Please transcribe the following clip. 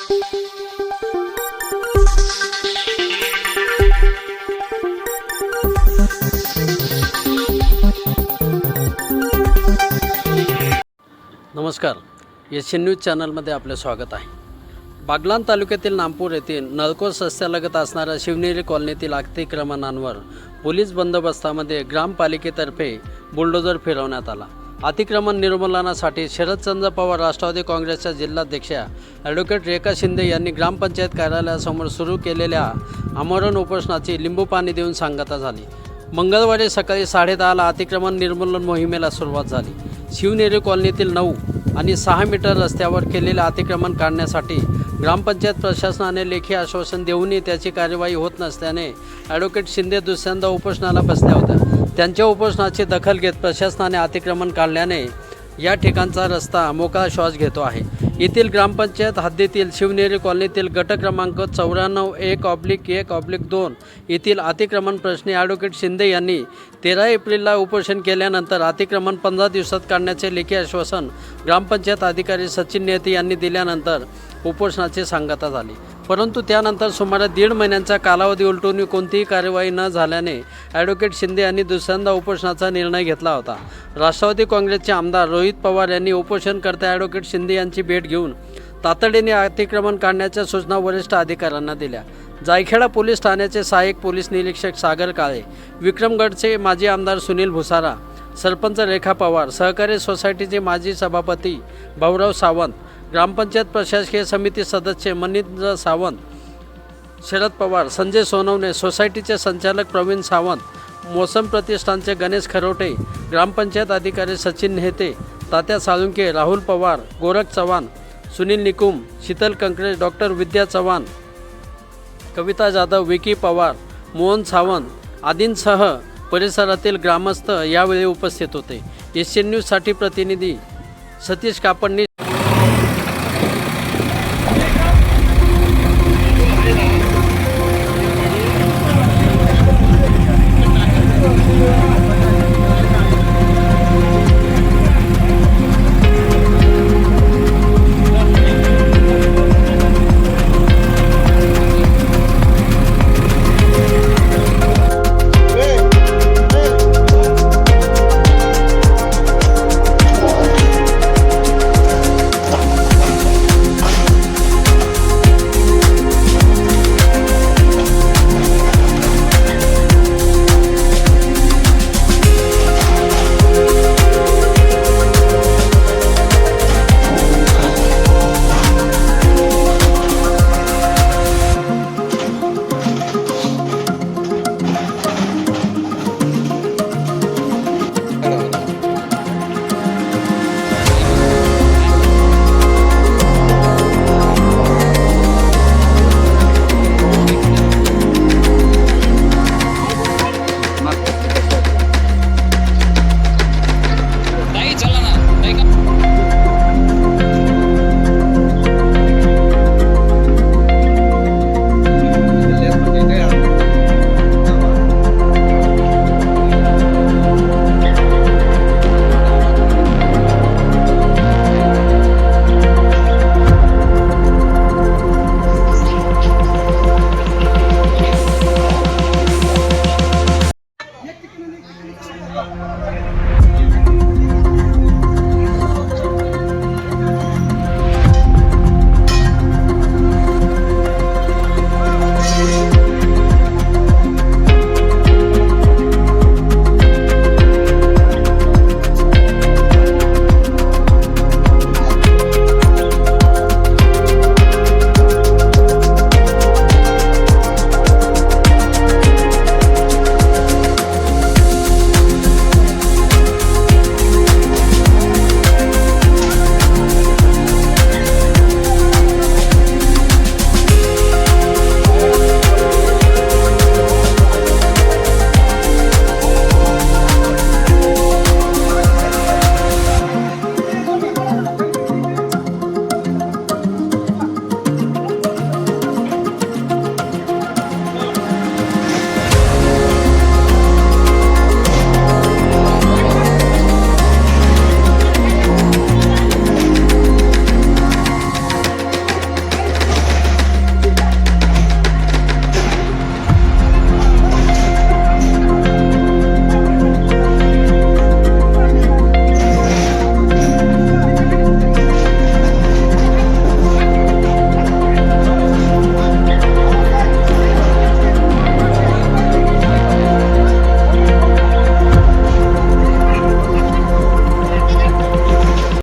नमस्कार, Asian news चॅनलमध्ये आपले स्वागत आहे। बागलाण तालुक्यातील नामपूर येथील नळकोस रस्त्यालगत असणाऱ्या शिवनेरी कॉलनीतील अतिक्रमणांवर पोलीस बंदोबस्तामध्ये ग्रामपालिकेतर्फे बुलडोजर फिरवण्यात आला। अतिक्रमण निर्मूलनासाठी शरदचंद्र पवार राष्ट्रवादी काँग्रेसच्या जिल्हाध्यक्षा ॲडव्होकेट रेखा शिंदे यांनी ग्रामपंचायत कार्यालयासमोर सुरू केलेल्या आमरण उपोषणाची लिंबू पाणी देऊन सांगता झाली। मंगळवारी सकाळी 10:30ला अतिक्रमण निर्मूलन मोहिमेला सुरुवात झाली। शिवनेरी कॉलनीतील 9 आणि 6 मीटर रस्त्यावर केलेले अतिक्रमण काढण्यासाठी ग्रामपंचायत प्रशासनाने लेखी आश्वासन देऊनही त्याची कार्यवाही होत नसल्याने ॲडव्होकेट शिंदे दुसऱ्यांदा उपोषणाला बसल्या होत्या। त्यांच्या उपोषणाची दखल घेत प्रशासनाने अतिक्रमण काढल्याने या ठिकाणचा रस्ता मोकळा श्वास घेतो आहे। येथील ग्रामपंचायत हद्दीतील शिवनेरी कॉलनीतील गट क्रमांक 94-1/1/2 येथील अतिक्रमण प्रश्नी ॲडव्होकेट शिंदे यांनी 13 एप्रिलला उपोषण केल्यानंतर अतिक्रमण 15 दिवसात काढण्याचे लेखी आश्वासन ग्रामपंचायत अधिकारी सचिन नेते यांनी दिल्यानंतर उपोषणाची सांगता झाली। परंतु त्यानंतर सुमारे 1.5 महिन्यांचा कालावधी उलटून कोणतीही कार्यवाही न झाल्याने ॲडव्होकेट शिंदे यांनी दुसऱ्यांदा उपोषणाचा निर्णय घेतला होता। राष्ट्रवादी काँग्रेसचे आमदार रोहित पवार यांनी उपोषणकर्ते ॲडव्होकेट शिंदे यांची भेट घेऊन तातडीने अतिक्रमण काढण्याच्या सूचना वरिष्ठ अधिकाऱ्यांना दिल्या। जायखेडा पोलीस ठाण्याचे सहाय्यक पोलीस निरीक्षक सागर काळे, विक्रमगडचे माजी आमदार सुनील भुसारा, सरपंच रेखा पवार, सहकारी सोसायटीचे माजी सभापती भाऊराव सावंत, ग्रामपंचायत प्रशासकीय समिती सदस्य मनिंद्र सावंत, शरद पवार, संजय सोनवणे, सोसायटीचे संचालक प्रवीण सावंत, मोसम प्रतिष्ठानचे गणेश खरोटे, ग्रामपंचायत अधिकारी सचिन नेते, तात्या साळुंके, राहुल पवार, गोरख चव्हाण, सुनील निकुम, शीतल कंकरे, डॉक्टर विद्या चव्हाण, कविता जाधव, विकी पवार, मोहन सावंत आदींसह परिसरातील ग्रामस्थ यावेळी उपस्थित होते। एशियन न्यूजसाठी प्रतिनिधी सतीश कापडणी।